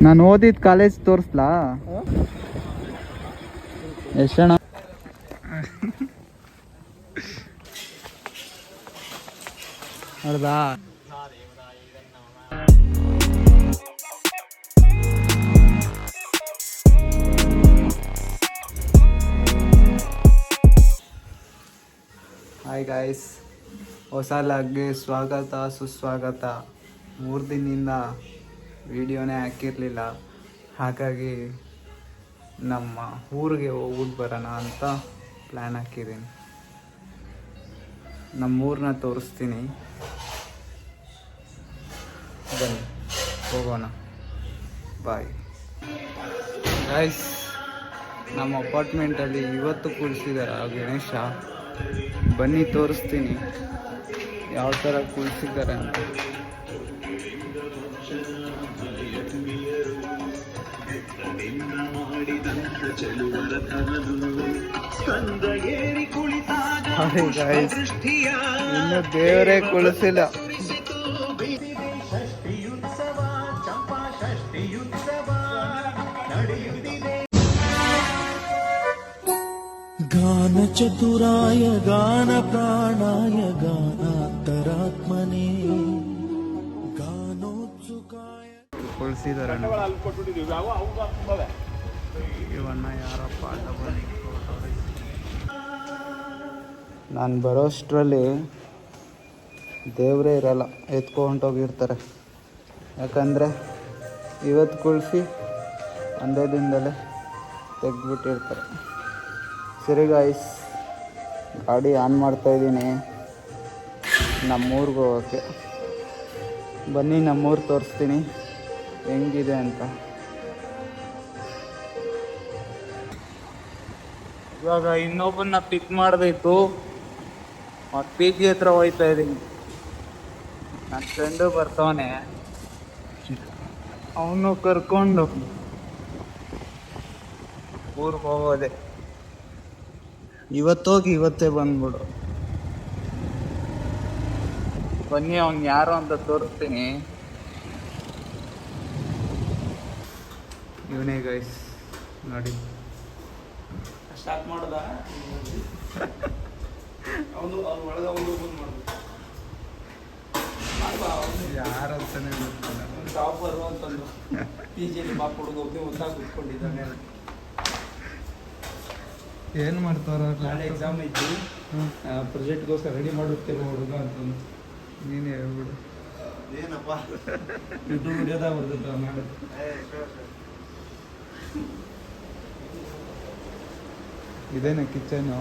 ನಾನು ಓದಿದ ಕಾಲೇಜ್ ತೋರಿಸ್ಲಾ? ಎಷ್ಟಣ್ಣ? ಹೌದಾ? ಹಾಯ್ ಗಾಯ್ಸ್, ಹೊಸ ಲಾಗ್ಗೆ ಸ್ವಾಗತ ಸುಸ್ವಾಗತ. 3 ದಿನದಿಂದ ವಿಡಿಯೋನೇ ಹಾಕಿರಲಿಲ್ಲ, ಹಾಗಾಗಿ ನಮ್ಮ ಊರಿಗೆ ಹೋಗ್ಬಿಟ್ಟು ಬರೋಣ ಅಂತ ಪ್ಲ್ಯಾನ್ ಹಾಕಿದ್ದೀನಿ. ನಮ್ಮೂರನ್ನ ತೋರಿಸ್ತೀನಿ, ಬನ್ನಿ ಹೋಗೋಣ. Bye guys. ನಮ್ಮ ಅಪಾರ್ಟ್ಮೆಂಟಲ್ಲಿ ಇವತ್ತು ಕೂರಿಸಿದ್ದಾರೆ ಆ ಗಣೇಶ. ಬನ್ನಿ ತೋರಿಸ್ತೀನಿ ಯಾವ ಥರ ಕೂರಿಸಿದ್ದಾರೆ ಅಂತ. ಇನ್ನು ದೇವರೇ ಕುಳಿಸಿಲ್ಲ. ಗಾನ ಚತುರಾಯ ಗಾನ ಪ್ರಾಣಾಯ ಗಾನಾಂತರಾತ್ಮನೇ ಗಾನೋತ್ಸುಕಾಯ. ಕುಳಿಸಿದಾರೆ ಇವನ್ನ ಯಾರಪ್ಪ ಅಂತ ಬನ್ನಿ. ನಾನು ಬರೋಷ್ಟರಲ್ಲಿ ದೇವರೇ ಇರಲ್ಲ, ಎತ್ಕೊಂಡೋಗಿರ್ತಾರೆ. ಯಾಕಂದರೆ ಇವತ್ತು ಕುಳಿಸಿ ಒಂದೇ ದಿನದಲ್ಲೇ ತೆಗೆದ್ಬಿಟ್ಟಿರ್ತಾರೆ. ಸರಿ ಗಾಯ್ಸ್, ಗಾಡಿ ಆನ್ ಮಾಡ್ತಾಯಿದ್ದೀನಿ ನಮ್ಮೂರಿಗೆ ಹೋಗೋಕ್ಕೆ. ಬನ್ನಿ ನಮ್ಮೂರು ತೋರಿಸ್ತೀನಿ ಹೆಂಗಿದೆ ಅಂತ. ಇವಾಗ ಇನ್ನೊಬ್ಬನ್ನ ಪಿಕ್ ಮಾಡಬೇಕು, ಪಿ ಜಿ ಹತ್ರ ಹೋಗ್ತಾ ಇದ್ದೀನಿ. ನನ್ನ ಫ್ರೆಂಡು ಬರ್ತಾವನೆ, ಅವನು ಕರ್ಕೊಂಡು ಊರಿಗೆ ಹೋಗೋದೆ. ಇವತ್ತೋಗಿ ಇವತ್ತೇ ಬಂದ್ಬಿಡು. ಬನ್ನಿ ಅವ್ನು ಯಾರು ಅಂತ ತೋರಿಸ್ತೀನಿ. ಇವನೇ ಗೈಸ್, ನೋಡಿ. ಸ್ಟಾರ್ಟ್ ಮಾಡ್ದ ಅವನು ಒಳಗೆ ಯಾರಂತಾನೆ ಟಾಪರು ಅಂತಂದು ಪಿ ಜಿಯಲ್ಲಿ ಬಾಪ್ ಹುಡುಗ ಒಬ್ಬನೇ ಹೊತ್ತಾಗಿ ಕೂತ್ಕೊಂಡಿದ್ದಾನೆ. ಏನು ಮಾಡ್ತಾರ? ನಾಳೆ ಎಕ್ಸಾಮ್ ಐತಿ, ಪ್ರಾಜೆಕ್ಟ್ಗೋಸ್ಕರ ರೆಡಿ ಮಾಡುತ್ತೇನೆ ಹುಡುಗ ಅಂತಂದು. ನೀನು ಹೇಳ್ಬಿಡು. ಏನಪ್ಪ ಯೂಟ್ಯೂಬ್ ವಿಡಿಯೋದಾಗ ಬರ್ತೈತೆ ನಾಳೆ. ಇದೇನ ಕಿಚನು?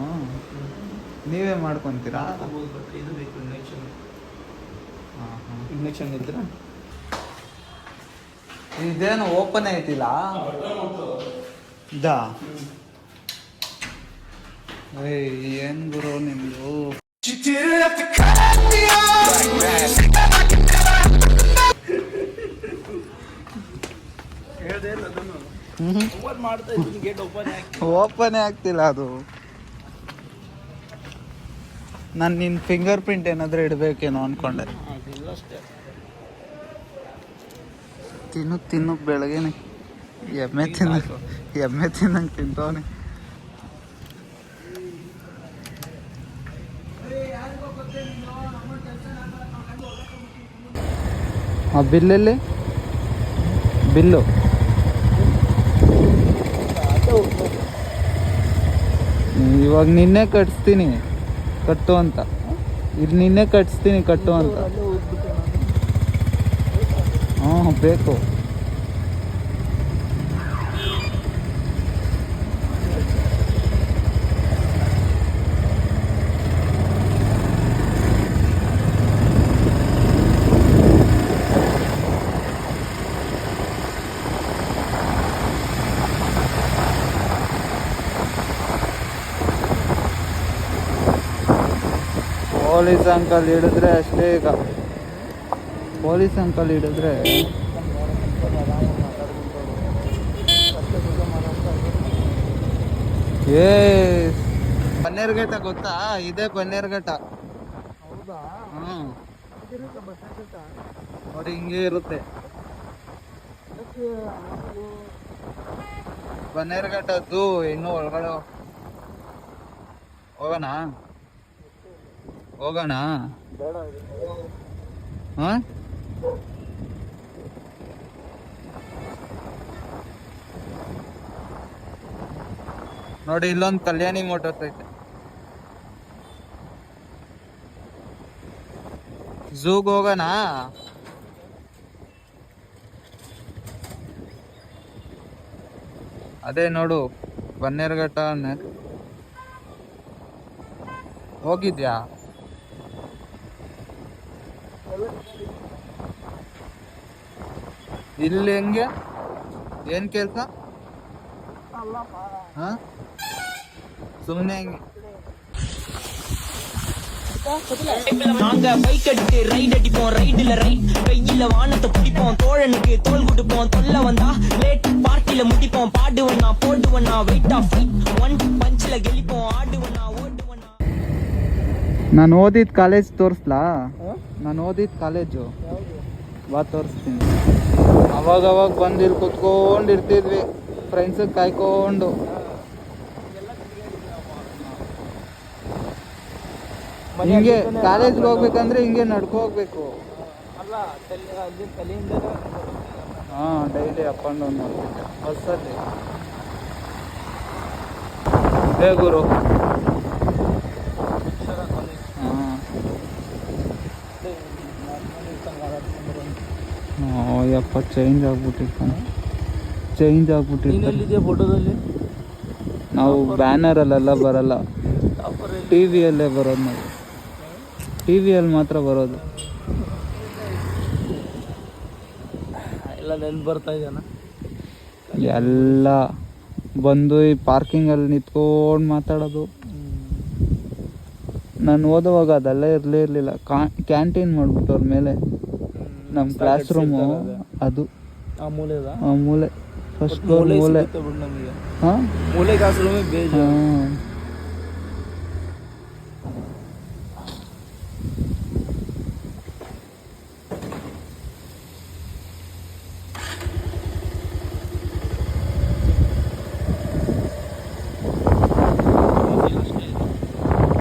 ನೀವೇ ಮಾಡ್ಕೊತೀರಾ? ಇದು ಬೇಕು ಇಂಡಕ್ಷನ್. ಹಾಂ ಹಾಂ, ಇಂಡಕ್ಷನ್ ಇದ್ರೆ ಇದೇನು ಓಪನ್ ಐತಿಲ್ಲ ಇದಾ? ಏನು ಗುರು ನಿಮ್ಮದು? ಓಪನೇ ಆಗ್ತಿಲ್ಲ ಅದು. ನಾನು ನಿನ್ನ ಫಿಂಗರ್ ಪ್ರಿಂಟ್ ಏನಾದರೂ ಇಡಬೇಕೇನೋ ಅಂದ್ಕೊಂಡೆ. ತಿನ್ನು ಬೆಳಗ್ಗೆನೆ ಎಮ್ಮೆ ತಿನ್ನಂಗೆ ತಿಂತವನೆ. ಆ ಬಿಲ್ಲಲ್ಲಿ ಬಿಲ್ಲು ಇವಾಗ ನಿನ್ನೆ ಕಟ್ಸ್ತೀನಿ ಕಟ್ಟು ಅಂತ. ಇದು ನಿನ್ನೆ ಕಟ್ಸ್ತೀನಿ ಕಟ್ಟು ಅಂತ. ಹಾಂ ಬೇಕು. ಪೊಲೀಸ್ ಅಂಕಲ್ ಹಿಡಿದ್ರೆ ಅಷ್ಟೇ. ಈಗ ಪೊಲೀಸ್ ಅಂಕಲ್ ಹಿಡಿದ್ರೆ ಬನ್ನೇರುಘಟ್ಟ ಗೊತ್ತಾ? ಇದೇ ಬನ್ನೇರುಘಟ್ಟ. ಹ್ಞೂ ನೋಡಿ, ಹಿಂಗೆ ಇರುತ್ತೆ. ಬನ್ನೇರುಘಟ್ಟದ್ದು ಹೆಂಗೋ ಒಳಗಡೆ ಹೋಗೋಣ ಹೋಗೋಣ ಹಾ ನೋಡಿ ಇಲ್ಲೊಂದು ಕಲ್ಯಾಣಿ ಮೋಟರ್ಸ್ ಐತೆ. ಝೂಗ್ ಹೋಗೋಣ. ಅದೇ ನೋಡು ಬನ್ನೇರುಘಟ್ಟ ಹೋಗಿದ್ಯಾ? ಇಲ್ಲಿ ಹೆಂಗೆ ಏನ್ ಕೆಲ್ಸ? ಹಾ ಸುಮ್ಮನೆ ಹೆಂಗೆ நாங்க பைக் எடுத்து ரைட் அடிப்போம், ரைடுல ரைட் கையில வானத்தை பிடிப்போம், தோழனுக்கு தோல் கொடுப்போம், தொல்ல வந்தா லேட் பார்ட்டில முடிப்போம், பாடுவண்ணா போடுவண்ணா வெயிட் ஆஃப் ஃபைட் ஒன் பஞ்சில கெளிப்போம், ஆடுவண்ணா ஓடுவண்ணா. ನಾನು ಓದಿದ ಕಾಲೇಜ್ ತೋರಿಸ್ಲಾ? ನಾನು ಓದಿದ ಕಾಲೇಜು ಬಾ ತೋರಿಸ್ತೀನಿ. ಅವಾಗ ಬಂದು ಇಲ್ಲಿ ಕುತ್ಕೊಂಡಿರ್ತಿದ್ವಿ ಫ್ರೆಂಡ್ಸ್ ಕಾಯ್ಕೊಂಡು. ಹಿಂಗೆ ಕಾಲೇಜ್ಗೆ ಹೋಗ್ಬೇಕಂದ್ರೆ ಹಿಂಗೆ ನಡ್ಕೊ ಹೋಗ್ಬೇಕು. ಹಾ ಡೈಲಿ ಅಪ್ ಆ್ಯಂಡ್ ಡೌನ್ ಮಾಡ್ತಿದ್ದೆ ಬಸ್ಸಲ್ಲಿ. ಇದೇ ಗುರು. ಹಾಂ ಯಪ್ಪ ಚೇಂಜ್ ಆಗ್ಬಿಟ್ಟಿರ್ತಾನೆ ಫೋಟೋದಲ್ಲಿ ನಾವು ಬ್ಯಾನರಲ್ಲೆಲ್ಲ ಬರಲ್ಲ, ಟಿ ವಿಯಲ್ಲೇ ಬರೋದು. ನಾವು ಟಿ ವಿಯಲ್ಲಿ ಮಾತ್ರ ಬರೋದು. ಎಲ್ಲ ನೆನ್ಪು ಬರ್ತಾ ಇದೆಯಾ? ಎಲ್ಲ ಬಂದು ಈ ಪಾರ್ಕಿಂಗಲ್ಲಿ ನಿಂತ್ಕೊಂಡು ಮಾತಾಡೋದು. ನಾನು ಓದುವಾಗ ಅದೆಲ್ಲ ಇರಲಿಲ್ಲ. ಕ್ಯಾಂಟೀನ್ ಮಾಡ್ಬಿಟ್ಟವ್ರ ಮೇಲೆ ನಮ್ಮ ಕ್ಲಾಸ್ ರೂಮು ಅದು ಆ ಮೂಲೆ ಆ ಮೂಲೆ ಫಸ್ಟ್ ಫ್ಲೋರ್ ಮೂಲೆ. ನಮಗೆ ಹಾಂ ಮೂಲೆ ಕ್ಲಾಸ್ ರೂಮೇ ಬೇಜಾರು.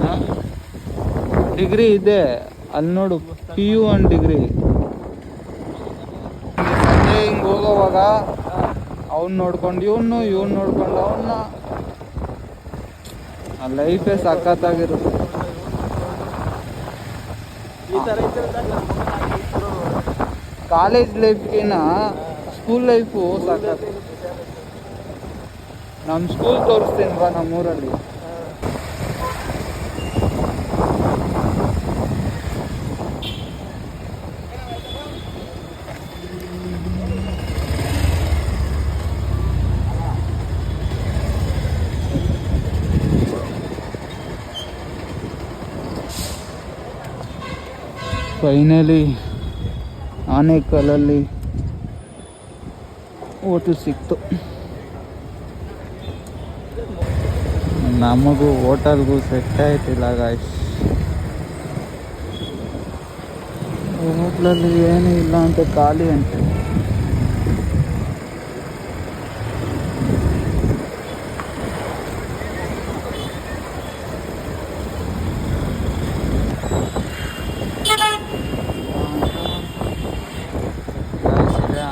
ಹಾಂ ಡಿಗ್ರಿ ಇದೆ ಅಲ್ಲಿ ನೋಡು, PU 1 ಡಿಗ್ರಿ. ಸಂಜೆ ಹಿಂಗೆ ಹೋಗೋವಾಗ ಅವ್ನು ನೋಡ್ಕೊಂಡು ಇವನು ನೋಡ್ಕೊಂಡು ಅವನ್ನ, ಆ ಲೈಫೇ ಸಖತ್ತಾಗಿರುತ್ತೆ. ಈ ಥರ ಕಾಲೇಜ್ ಲೈಫ್ಗಿನ್ನ ಸ್ಕೂಲ್ ಲೈಫು ಸಖತ್. ನಮ್ಮ ಸ್ಕೂಲ್ ತೋರಿಸ್ತೀನಿ ಬಾ ನಮ್ಮೂರಲ್ಲಿ. ಫೈನಲಿ ಆನೇಕಲ್ಲಲ್ಲಿ ಹೋಟೆಲ್ ಸಿಕ್ತು ನಮಗೂ. ಹೋಟೆಲ್ಗೂ ಸೆಟ್ ಆಯ್ತಿಲ್ಲ ಗಾಯ್ಸ್. ಹೋಟ್ಲಲ್ಲಿ ಏನೂ ಇಲ್ಲ ಅಂತ, ಖಾಲಿ ಅಂತೆ.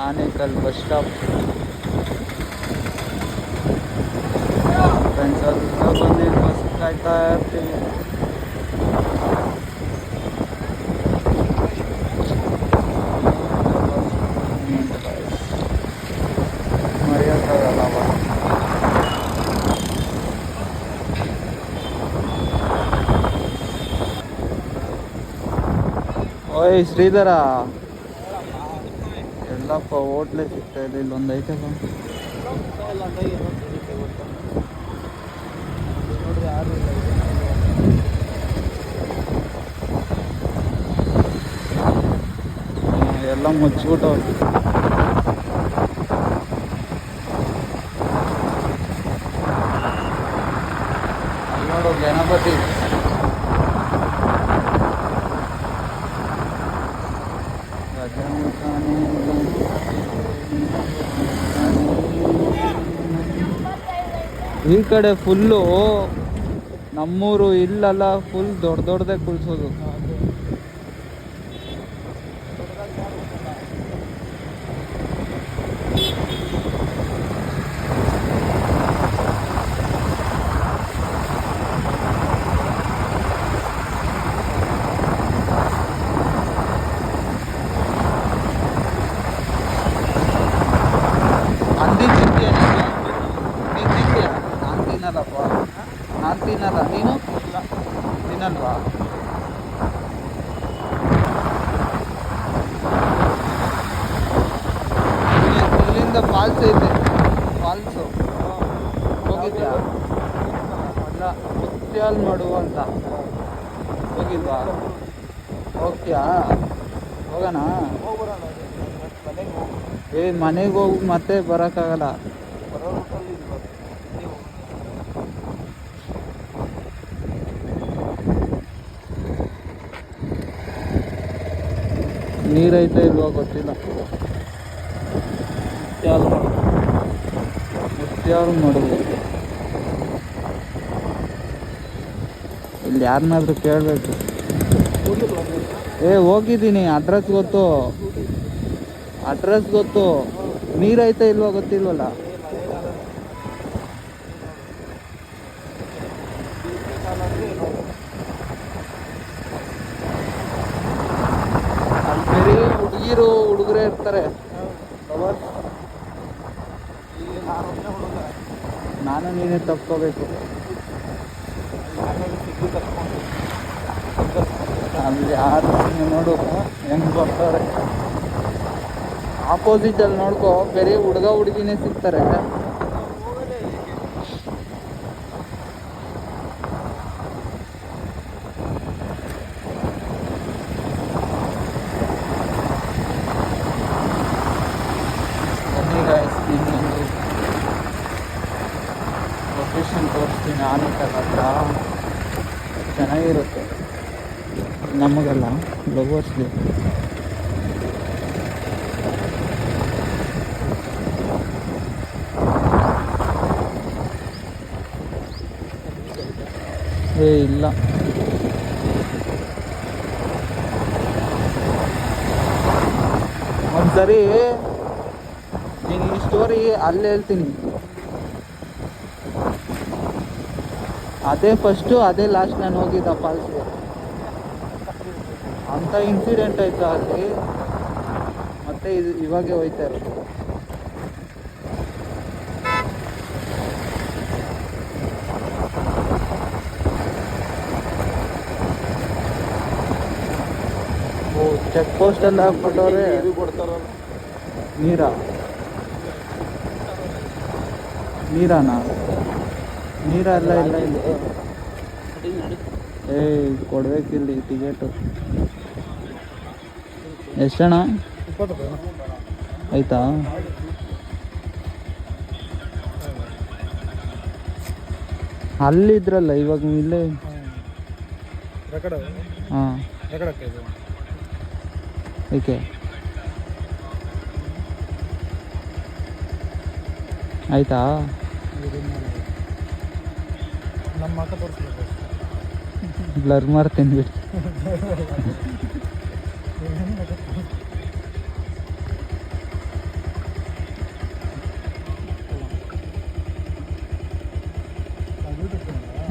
Anekal bus stop. ಫ್ರೆಂಡ್ಸ್ ಎಲ್ಲ ಬಂದು ಬಸ್ ಕಾಯ್ತಾ ಇರ್ತೀವಿ. ಮರೆಯೋಕ್ಕಾಗಲ್ಲ ಅವಾಗ. ಓಯ್ ಶ್ರೀಧರ, ಎಲ್ಲಪ್ಪ ಹೋಟ್ಲೇ ಸಿಗ್ತಾ ಇದೆ. ಇಲ್ಲೊಂದು ಐತೆ ನೋಡ್ರಿ ಯಾರು ಇಲ್ಲ. ಎಲ್ಲ ಮುಚ್ಚಿಬಿಟ್ಟವ್ರು. ನೋಡು ಗಣಪತಿ. ಈ ಕಡೆ ಫುಲ್ಲು ನಮ್ಮೂರು ಇಲ್ಲೆಲ್ಲ ಫುಲ್ ದೊಡ್ಡ ದೊಡ್ಡದೇ ಕುಳ್ಸೋದು. ಹಂದಿ ತಿಂತೀಯ ನೀನು ತಿಂತೀಯ? ನಾನು ತಿನ್ನಲ್ಲಪ್ಪ, ನಾನು ತಿನ್ನಲ್ಲ. ನೀನು ತಿನ್ನಲ್ವಾ? ಇಲ್ಲಿಂದ ಫಾಲ್ಸ್ ಐತೆ, ಫಾಲ್ಸು ಹೋಗಿದ್ಯಾ? ಅಲ್ಲ, ಮುತ್ಯಾಲ್ ಮಡು ಅಂತ ಹೋಗಿಲ್ವಾ? ಹೋಗ್ತೀಯಾ? ಹೋಗೋಣ. ಮನೆಗೆ ಹೋಗಿ ಮತ್ತೆ ಬರೋಕ್ಕಾಗಲ್ಲ. ನೀರೈತೆ ಇಲ್ವೋ ಗೊತ್ತಿಲ್ಲ. ಮುತ್ಯಾಲ್ ಮಡು ಇಲ್ಲಿ ಯಾರನ್ನಾದ್ರೂ ಕೇಳಬೇಕು. ಹೋಗಿದ್ದೀನಿ, ಅಡ್ರೆಸ್ ಗೊತ್ತು, ಅಡ್ರೆಸ್ ಗೊತ್ತು. ನೀರೈತೆ ಇಲ್ವೋ ಗೊತ್ತಿಲ್ವಲ್ಲ. ಅಲ್ಲಿ ಬರೀ ಹುಡುಗರೇ ಇರ್ತಾರೆ. ನಾನು ನೀನೇ ತಪ್ಕೋಬೇಕು. ಅಲ್ಲಿ ಯಾರು ನೋಡು ಹೆಂಗ್ ಬರ್ತಾರೆ. ಆಪೋಸಿಟಲ್ಲಿ ನೋಡ್ಕೊ, ಬೇರೆ ಹುಡುಗ ಹುಡುಗಿನೇ ಸಿಗ್ತಾರೆ. ಲೊಕೇಶನ್ ತೋರಿಸ್ತೀನಿ. ಆನೆಕಲ್ ಹತ್ರ ಚೆನ್ನಾಗಿರುತ್ತೆ, ನಮಗೆಲ್ಲ ಲವರ್ಸ್ಗೆ. ಇಲ್ಲ, ಒಂದ್ಸರಿ ನೀನು ಈ ಸ್ಟೋರಿ ಅಲ್ಲೇ ಹೇಳ್ತೀನಿ. ಅದೇ ಫಸ್ಟು, ಅದೇ ಲಾಸ್ಟ್ ನಾನು ಹೋಗಿದ್ದ ಫಾಲ್ಸ್ಗೆ. ಅಂಥ ಇನ್ಸಿಡೆಂಟ್ ಆಯ್ತು ಅಲ್ಲಿ. ಮತ್ತೆ ಇವಾಗೆ ಹೋಯ್ತಾ ಇರೋದು. ಚೆಕ್ ಪೋಸ್ಟ್ ಎಲ್ಲ ಹಾಕ್ಬಿಟ್ಟವ್ರೆ. ನೀರಾನ ನೀರೆಲ್ಲ ಇಲ್ಲ ಇಲ್ಲಿ. ಕೊಡ್ಬೇಕಿಲ್ಲಿ ಟಿಕೆಟು. ಎಷ್ಟಣ್ಣ? 20 ರೂಪಾಯಿ ಆಯ್ತಾ? ಅಲ್ಲಿದ್ರಲ್ಲ ಇವಾಗ ಇಲ್ಲೇ. ಹಾಂ, ಏಕೆ ಆಯ್ತಾ? ಬ್ಲರ್ ಮಾಡ್ತೀನಿ ಬಿಡಿ.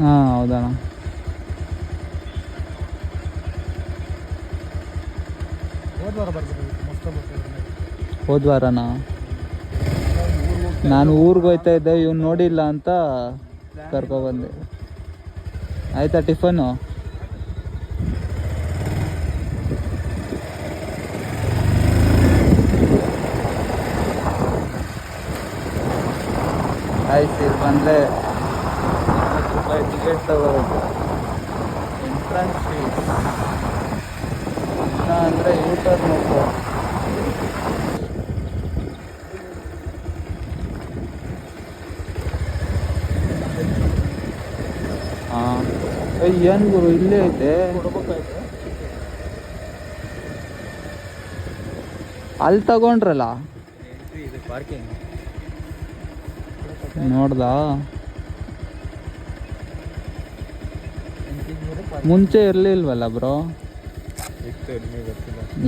ಹಾಂ, ಹೌದಣ್ಣ. ಹೋದ್ವಾರನಾ? ನಾನು ಊರಿಗೆ ಹೋಗ್ತಾ ಇದ್ದೆ, ಇವ್ನು ನೋಡಿಲ್ಲ ಅಂತ ಕರ್ಕೊಬಂದೆ. ಆಯ್ತಾ ಟಿಫನ್ನು? ಆಯ್ತು, ಇಲ್ಲಿ ಬಂದರೆ 20 ರೂಪಾಯಿ ಟಿಕೆಟ್ ತಗೋಬೇಕು. ಎಂಟ್ರೆನ್ಸ್ ಫೀಸ್ ಇಲ್ಲ ಅಂದರೆ ಯೂಟರ್ನ್ ನೋಡ್ಕೋ. ಹಾಂ, ಏನು ಗುರು ಇಲ್ಲೇ ಐತೆ. ಅಲ್ಲಿ ತಗೊಂಡ್ರಲ್ಲ ನೋಡ್ದಾ? ಮುಂಚೆ ಇರಲಿಲ್ವಲ್ಲ ಬ್ರೋ?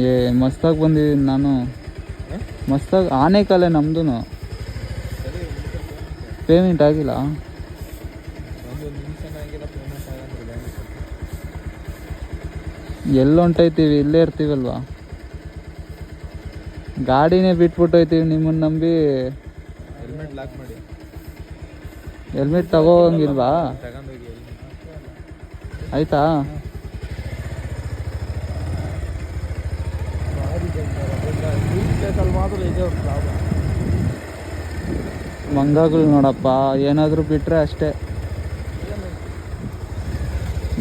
ಏ ಮಸ್ತಾಗಿ ಬಂದಿದ್ದೀನಿ ನಾನು. ಮಸ್ತಾಗಿ ಆನೆಕಲೆ ನಮ್ದು. ಪೇಮೆಂಟ್ ಆಗಿಲ್ಲ. ಎಲ್ಲೊಂಟೈತೀವಿ, ಇಲ್ಲೇ ಇರ್ತೀವಲ್ವಾ. ಗಾಡಿನೇ ಬಿಟ್ಬಿಟ್ಟು ಹೋಯ್ತೀವಿ ನಿಮ್ಮನ್ನು ನಂಬಿ. ಹೆಲ್ಮೆಟ್ ಲಾಕ್ ಮಾಡಿ. ಹೆಲ್ಮೆಟ್ ತಗೋಂಗಿಲ್ವಾ? ಆಯ್ತಾ? ಮಂಗಗಳು ನೋಡಪ್ಪ, ಏನಾದರೂ ಬಿಟ್ರೆ ಅಷ್ಟೇ.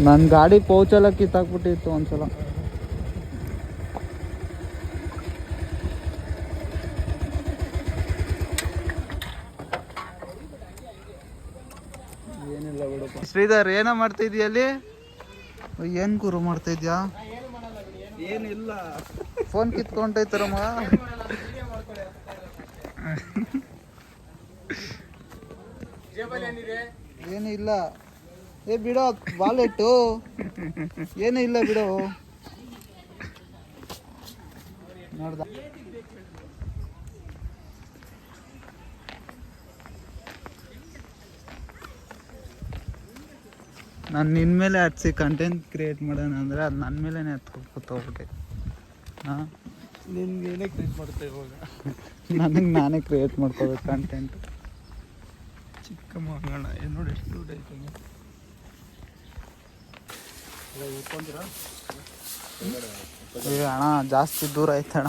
ನನ್ನ ಗಾಡಿ ಪೌಚೆಲ್ಲ ಕಿತ್ತಾಕ್ಬಿಟ್ಟಿತ್ತು ಒಂದ್ಸಲ. ಏನಿಲ್ಲ ಬಿಡಪ್ಪ. ಶ್ರೀಧರ್ ಏನೋ ಮಾಡ್ತಿದ್ಯಾ ಅಲ್ಲಿ? ಏನು ಗುರು ಮಾಡ್ತಿದ್ಯಾ? ಏನಿಲ್ಲ, ಫೋನ್ ಕಿತ್ಕೊಂಡೈತಾರಮ್ಮ. ಏನು ಇಲ್ಲ. ಏ ಬಿಡೋ ವಾಲೆಟ್ಟು. ಏನೂ ಇಲ್ಲ ಬಿಡೋ. ನೋಡ್ದ ನಾನು ನಿನ್ನ ಮೇಲೆ ಹತ್ಸಿ ಕಂಟೆಂಟ್ ಕ್ರಿಯೇಟ್ ಮಾಡೋಣ ಅಂದರೆ ಅದು ನನ್ನ ಮೇಲೇ ಹತ್ಕೊತೋಗ್ಬಿಟ್ಟೆ. ಹಾಂ, ನಿನ್ಗೇನೇ ಕ್ರಿಯೇಟ್ ಮಾಡ್ತಾ ಇವಾಗ. ನನಗೆ ನಾನೇ ಕ್ರಿಯೇಟ್ ಮಾಡ್ಕೋಬೇಕು ಕಂಟೆಂಟ್. ಚಿಕ್ಕ ಮಗಣ ಏನು ನೋಡಿ ಎಷ್ಟು ದುಡ್ಡು ಐತೆ. ಏ ಅಣ್ಣ ಜಾಸ್ತಿ ದೂರ ಐತಣ್ಣ.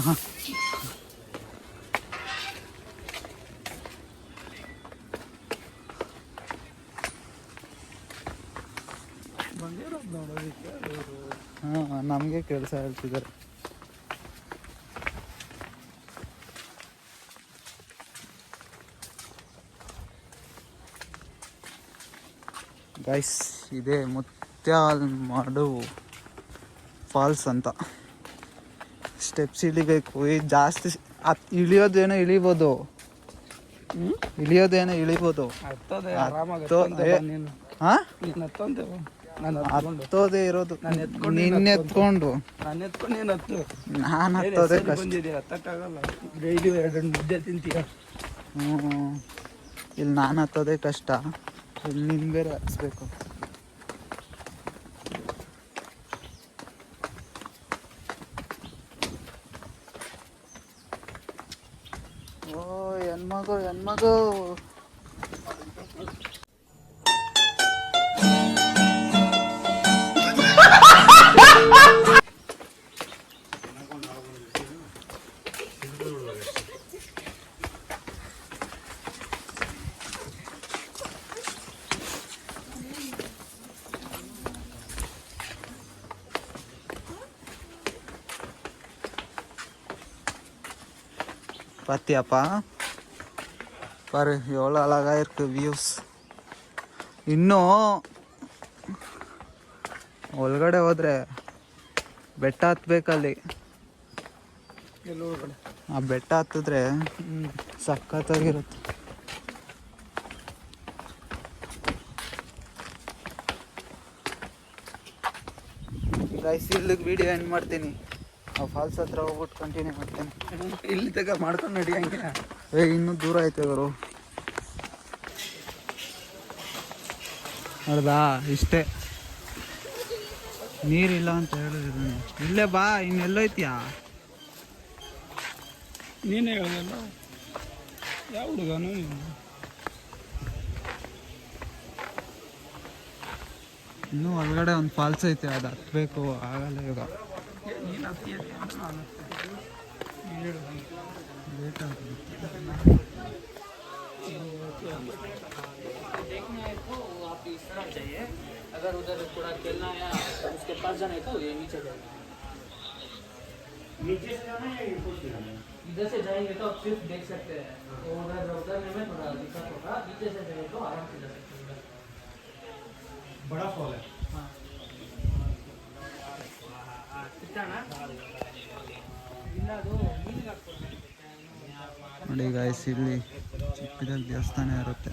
ಬಂದಿರೋದು ನೋಡೋದಕ್ಕೆ ಹಾಂ, ನಮಗೆ ಕೆಲಸ ಹೇಳ್ತಿದ್ದಾರೆ. ಗೈಸ್, ಇದೇ ಮುತ್ಯಾಲ್ಮಾಡು ಫಾಲ್ಸ್ ಅಂತ. ಸ್ಟೆಪ್ಸ್ ಇಳಿಬೇಕು. ಈ ಜಾಸ್ತಿ ಇಳಿಯೋದೇನೋ ಇಳಿಬೋದು, ಇಳಿಬೋದು. ಹತ್ತೋದೆ ಆರಾಮಾಗಿ ಹಾಂ, ನೀನು ಹತ್ತೊಂದೆ. ನಾನು ಹತ್ತೋದೇ ಇರೋದು. ನಿನ್ನ ಎತ್ಕೊಂಡು ನೀನು ಹತ್ತು. ನಾನು ಹತ್ತೋದೇ ಕಷ್ಟ. ಬಂದಿದ್ದೀಯ, ಹತ್ತಕ್ಕಾಗಲ್ಲ. ಡೈಲಿ 2 ಮುದ್ದೆ ತಿಂತೀಯ. ಇಲ್ಲಿ ನಾನು ಹತ್ತೋದೇ ಕಷ್ಟ, ಇಲ್ಲಿ ನಿನ್ನ ಬೇರೆ ಹತ್ಸ್ಬೇಕು. ಓ ಹೆಣ್ಮಗು. பார்த்தியாப்பா, பாரு எவ்வளோ அழகா இருக்கு வியூஸ். இன்னும் ಒಳಗಡೆ ಹೋದ್ರೆ ಬೆಟ್ಟ ಹತ್ಬೇಕಲ್ಲಿ. ಆ ಬೆಟ್ಟ ಹತ್ತಿದ್ರೆ ಸಖತ್ತಾಗಿರುತ್ತೆ. ಗೈಸ್, ಇಲ್ಲಿಗೆ ವಿಡಿಯೋ ಎಂಡ್ ಮಾಡ್ತೀನಿ. ಆ ಫಾಲ್ಸ್ ಹತ್ರ ಹೋಗ್ಬಿಟ್ಟು ಕಂಟಿನ್ಯೂ ಮಾಡ್ತೇನೆ. ಇಲ್ಲಿ ತಗ ಮಾಡ್ಕೊಂಡು ನಡಿ ಹಂಗೆ. ಇನ್ನೂ ದೂರ ಐತೆ ಅವರು. ನೋಡ್ದಾ, ಇಷ್ಟೇ. ನೀರಿಲ್ಲ ಅಂತ ಹೇಳಿದ್ರು. ಇಲ್ಲೇ ಬಾ, ಇನ್ನೆಲ್ಲೋಯ್ತೀಯಾ? ನೀನೇ ಹೇಳೋದಲ್ಲ, ಯಾವ ಹುಡುಗನು? ಇನ್ನೂ ಒಳಗಡೆ ಒಂದು ಫಾಲ್ಸ್ ಐತೆ, ಅದು ಹತ್ಬೇಕು. ಆಗಲ್ಲ ಇವಾಗ, ನೀನು ಹತ್ತಿ ನಾನು ಲೇಟ್ ಆಗುತ್ತೆ. अगर उधर थोड़ा खेलना है उसके पास जाना है तो ये नीचे जाना है। नीचे से जाना है या ऊपर से जाना है? इधर से जाएंगे तो आप सिर्फ देख सकते हैं, तो उधर में थोड़ा दिक्कत होगा। नीचे से जाएंगे तो आराम से जा सकते हैं। बड़ा फॉल है। हाँ, कितना ना ಇಲ್ಲ ಅದು ನೀರಿಗೆ ಹಾಕ್ಕೊಂಡು ನೋಡಿ ಗಾಯ್ಸ್, ಇಲ್ಲಿ ಚಿಕ್ಕದಲ್ಲಿ ದೇವಸ್ಥಾನ ಇರುತ್ತೆ.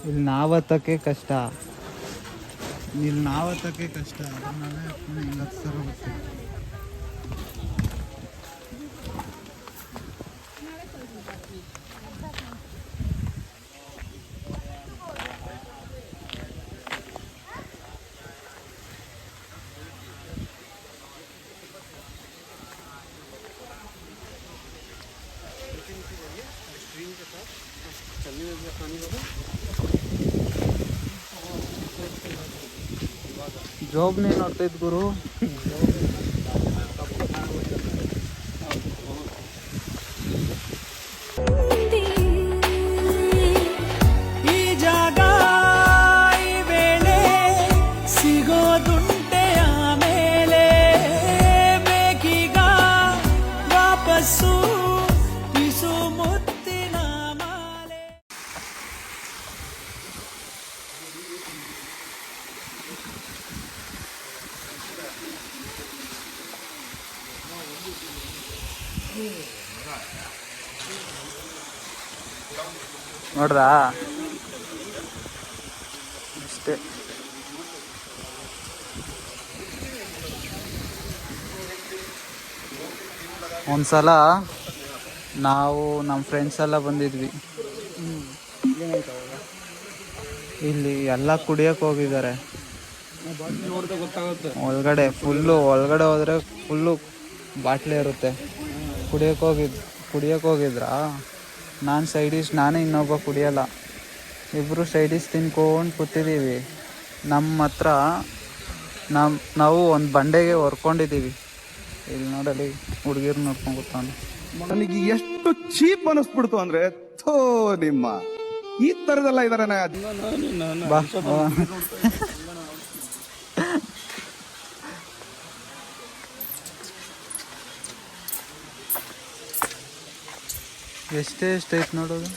ಇಲ್ಲಿ ನಾವತ್ತಕ್ಕೆ ಕಷ್ಟ, ಇಲ್ಲಿ ನಾವತ್ತಕ್ಕೆ ಕಷ್ಟ. ಅದನ್ನಾವೇ ಹಿಂಗೆ ಹತ್ಸರ ಹೋಗುತ್ತೆ. ಜಾಬ್ನೇ ನೋಡ್ತೈತ್ ಗುರು. ಈ ಜಾಗ ಈ ವೇಳೆ ಸಿಗೋದುಂಟೆ ಆಮೇಲೆ, ಬೇಕೀಗ ವಾಪಸ್ಸು ಬಿಸು ಮುತ್ತಿನ ಮಾಲೆ. ನೋಡ್ರಾ ಅಷ್ಟೇ. ಒಂದ್ಸಲ ನಾವು ನಮ್ಮ ಫ್ರೆಂಡ್ಸ್ ಎಲ್ಲ ಬಂದಿದ್ವಿ. ಇಲ್ಲಿ ಎಲ್ಲ ಕುಡಿಯೋಕೆ ಹೋಗಿದ್ದಾರೆ ಒಳಗಡೆ. ಒಳಗಡೆ ಹೋದ್ರೆ ಫುಲ್ಲು ಬಾಟ್ಲಿ ಇರುತ್ತೆ. ಕುಡಿಯೋಕೆ ಹೋಗಿದ್ರಾ? ನಾನು ಸೈಡಿಶ್, ನಾನೇ ಇನ್ನೊಬ್ಬ ಕುಡಿಯಲ್ಲ. ಇಬ್ಬರು ಸೈಡಿಶ್ ತಿನ್ಕೊಂಡು ಕೂತಿದ್ದೀವಿ. ನಮ್ಮ ಹತ್ರ ನಾವು ಒಂದು ಬಂಡೆಗೆ ಹೊರ್ಕೊಂಡಿದ್ದೀವಿ. ಇಲ್ಲಿ ನೋಡಲಿ ಹುಡುಗಿರು ನೋಡ್ಕೊಂಡು ಕೂತಾನೆ. ನನಗೆ ಎಷ್ಟು ಚೀಪ್ ಅನಿಸ್ಬಿಡ್ತು ಅಂದ್ರೆ, ಥೋ ನಿಮ್ಮ ಈ ತರದೆಲ್ಲ ಇದಾರೆ. ಬಾ ಎಷ್ಟೈತೆ ನೋಡೋದು.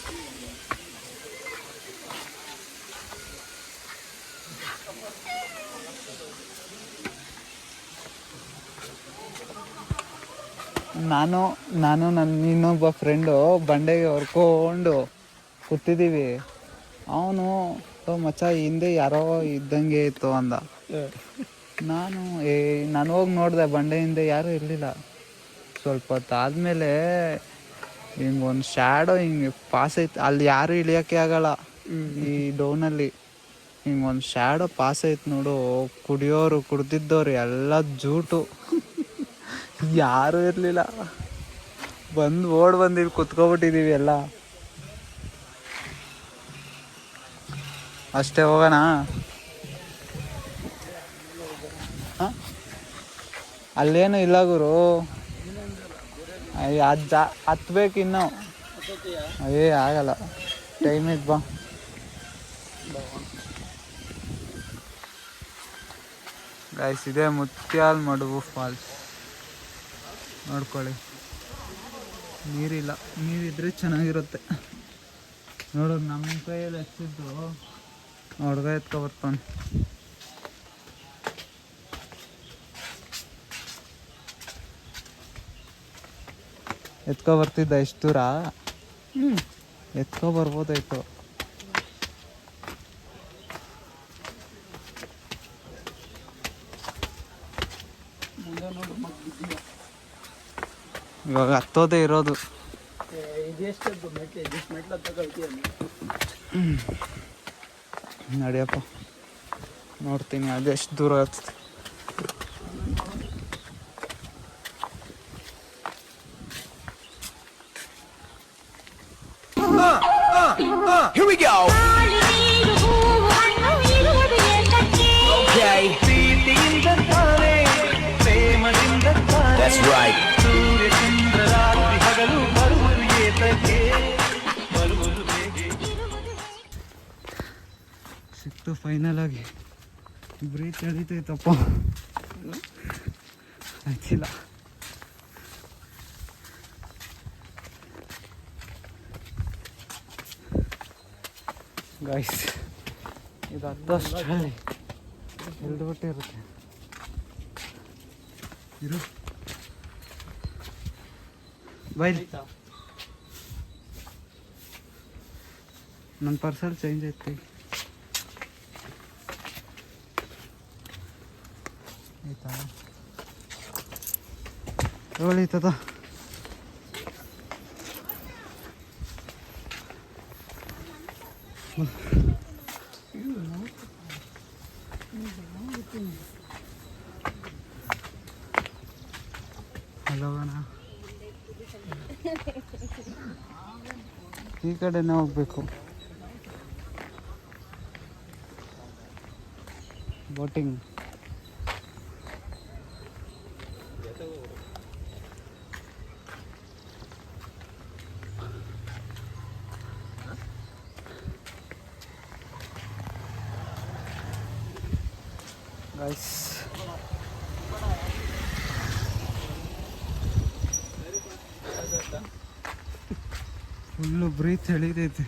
ನಾನು ನನ್ನ ಇನ್ನೊಬ್ಬ ಫ್ರೆಂಡು ಬಂಡೆಗೆ ಹೊರ್ಕೊಂಡು ಕೂತಿದ್ದೀವಿ. ಅವನು ಮಚ್ಚ ಹಿಂದೆ ಯಾರೋ ಇದ್ದಂಗೆ ಇತ್ತು ಅಂದ. ನಾನು ಹೋಗಿ ನೋಡಿದೆ, ಬಂಡೆ ಹಿಂದೆ ಯಾರೂ ಇರಲಿಲ್ಲ. ಸ್ವಲ್ಪ ಹೊತ್ತು ಆದಮೇಲೆ ಹಿಂಗೆ ಒಂದು ಶ್ಯಾಡೋ ಹಿಂಗೆ ಪಾಸ್ ಐತೆ. ಅಲ್ಲಿ ಯಾರು ಇಳಿಯೋಕ್ಕೆ ಆಗಲ್ಲ ಈ ಡೌನಲ್ಲಿ. ಹಿಂಗೆ ಒಂದು ಶ್ಯಾಡೋ ಪಾಸ್ ಐತೆ ನೋಡು. ಕುಡ್ದಿದ್ದವ್ರು ಎಲ್ಲ ಜೂಟು, ಯಾರೂ ಇರಲಿಲ್ಲ. ಓಡ್ ಬಂದಿವಿ, ಕುತ್ಕೊಬಿಟ್ಟಿದ್ದೀವಿ ಎಲ್ಲ. ಅಷ್ಟೇ, ಹೋಗೋಣ. ಅಲ್ಲೇನು ಇಲ್ಲ ಗುರು. ಹತ್ಬೇಕು ಇನ್ನು. ಆಗಲ್ಲ, ಟೈಮ್ ಐತೆ. ಬಾ ಗೈಸ್, ಇದೆ ಮುತ್ಯಾಲ್ ಮಡುವು ಫಾಲ್ಸ್. ನೋಡ್ಕೊಳ್ಳಿ, ನೀರಿಲ್ಲ. ನೀರಿದ್ರೆ ಚೆನ್ನಾಗಿರುತ್ತೆ. ನೋಡು, ನಮ್ಮ ಕೈಯಲ್ಲಿ ಎಷ್ಟಿದ್ದು ಹುಡುಗ ಎತ್ಕೊ ಬರ್ತಾನೆ. ಎತ್ಕೊ ಬರ್ತಿದ್ದ ಎಷ್ಟು ದೂರ? ಎತ್ಕೊ ಬರ್ಬೋದಾಯ್ತು. ಇವಾಗ ಹತ್ತೋದೇ ಇರೋದು. ನಡಿಯಪ್ಪ, ನೋಡ್ತೀನಿ ಅದೆಷ್ಟು ದೂರ ಆಗ್ತದೆ. Here we go. Okay. That's right. ಸಿಕ್ತು ಫೈನಲ್ ಆಗಿ. ಬ್ರೀತ್ ಎಳಿತೈತಪ್ಪ ಆಯ್ತಿಲ್ಲ. ಗೈಸ್ ಇದು ಹತ್ತಷ್ಟು ಹೇಳಿ ಎರಡು ಬಟ್ಟೆ ಇರುತ್ತೆ. ಇರು ಬೈ ನನ್ನ ಪರ್ಸಲ್ ಚೇಂಜ್ ಐತಿ ಆಯ್ತಾ ತಗೊಳ್ಳಿತದ. ಅಲ್ಲವಣ ಈ ಕಡೆನೇ ಹೋಗ್ಬೇಕು. ಬೋಟಿಂಗ್ ಗೈಸ್ ಫುಲ್ಲು ಬ್ರೀತ್ ಎಳಿತೈತಿ.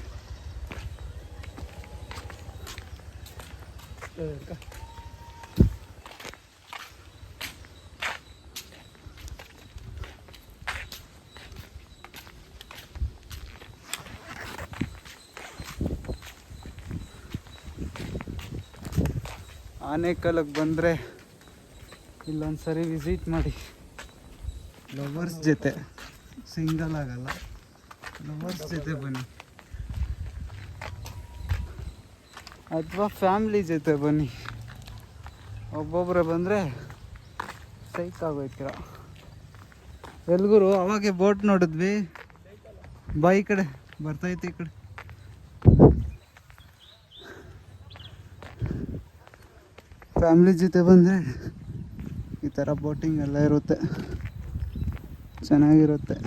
ಆನೇಕಲ್ಗೆ ಬಂದರೆ ಇಲ್ಲೊಂದ್ಸರಿ ವಿಸಿಟ್ ಮಾಡಿ. ಲವರ್ಸ್ ಜೊತೆ, ಸಿಂಗಲ್ ಆಗಲ್ಲ, ಲವರ್ಸ್ ಜೊತೆ ಬನ್ನಿ ಅಥವಾ ಫ್ಯಾಮ್ಲಿ ಜೊತೆ ಬನ್ನಿ. ಒಬ್ಬೊಬ್ಬರೇ ಬಂದರೆ ಸೈಕ್ ಆಗೋಯ್ತೀರ. ಎಲ್ಗುರು ಅವಾಗೆ ಬೋಟ್ ನೋಡಿದ್ವಿ, ಬಾಯಿ ಕಡೆ ಬರ್ತೈತಿ ಈ ಕಡೆ. ಫ್ಯಾಮ್ಲಿ ಜೊತೆ ಬಂದರೆ ಈ ಥರ ಬೋಟಿಂಗ್ ಎಲ್ಲ ಇರುತ್ತೆ, ಚೆನ್ನಾಗಿರುತ್ತೆ.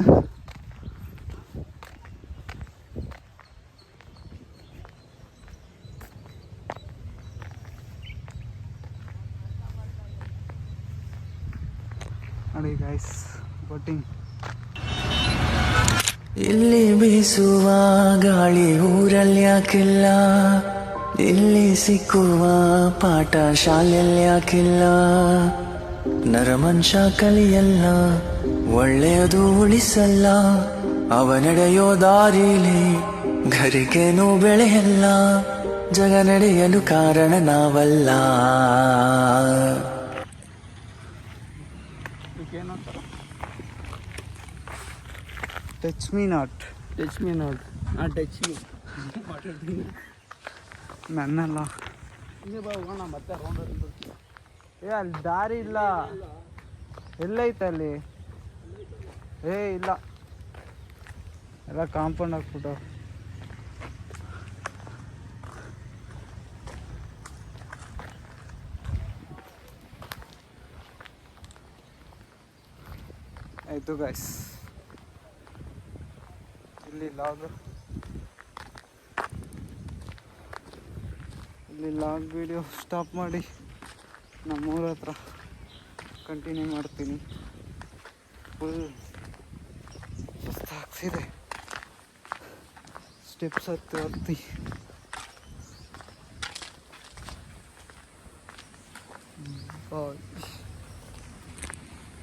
ನೋಡಿ ಗೈಸ್ ಬೋಟಿಂಗ್. ಇಲ್ಲಿ ಬೀಸುವ ಗಾಳಿ ಊರಲ್ಲಿ ಯಾಕಿಲ್ಲ, ಇಲ್ಲಿ ಸಿಕ್ಕುವ ಪಾಠ ಶಾಲೆಯಲ್ಲಿ ಯಾಕಿಲ್ಲ. ನರಮನುಷ್ಯ ಕಲಿಯಲ್ಲ, ಒಳ್ಳೆಯದು ಉಳಿಸಲ್ಲ, ಅವ ನಡೆಯೋ ದಾರಿಲಿ ಘರಿಗೇನು ಬೆಳೆಯಲ್ಲ. ಜಗ ನಡೆಯಲು ಕಾರಣ ನಾವಲ್ಲ. Touch me not, touch me not, not touch me. ನನ್ನಲ್ಲ. ಹಿಂಗೆ ಬಾ ಹೋಗೋಣ ಮತ್ತೆ ರೌಂಡ್. ಏ ಅಲ್ಲಿ ದಾರಿ ಇಲ್ಲ, ಎಲ್ಲೈತೆ ಅಲ್ಲಿ? ಏ ಇಲ್ಲ, ಎಲ್ಲ ಕಾಂಪೌಂಡ್ ಹಾಕ್ಬಿಟ್ಟು. ಆಯಿತು ಗಾಯ್ಸ್, ಇಲ್ಲಿ ಲಾಗ್ ವಿಡಿಯೋ ಸ್ಟಾಪ್ ಮಾಡಿ ನಮ್ಮೂರ ಹತ್ರ ಕಂಟಿನ್ಯೂ ಮಾಡ್ತೀನಿ. ಫುಲ್ ಸುಸ್ತಾಗ್ತಿದೆ, ಸ್ಟೆಪ್ಸ್ ಹತ್ತಿ ಬಾಯ್.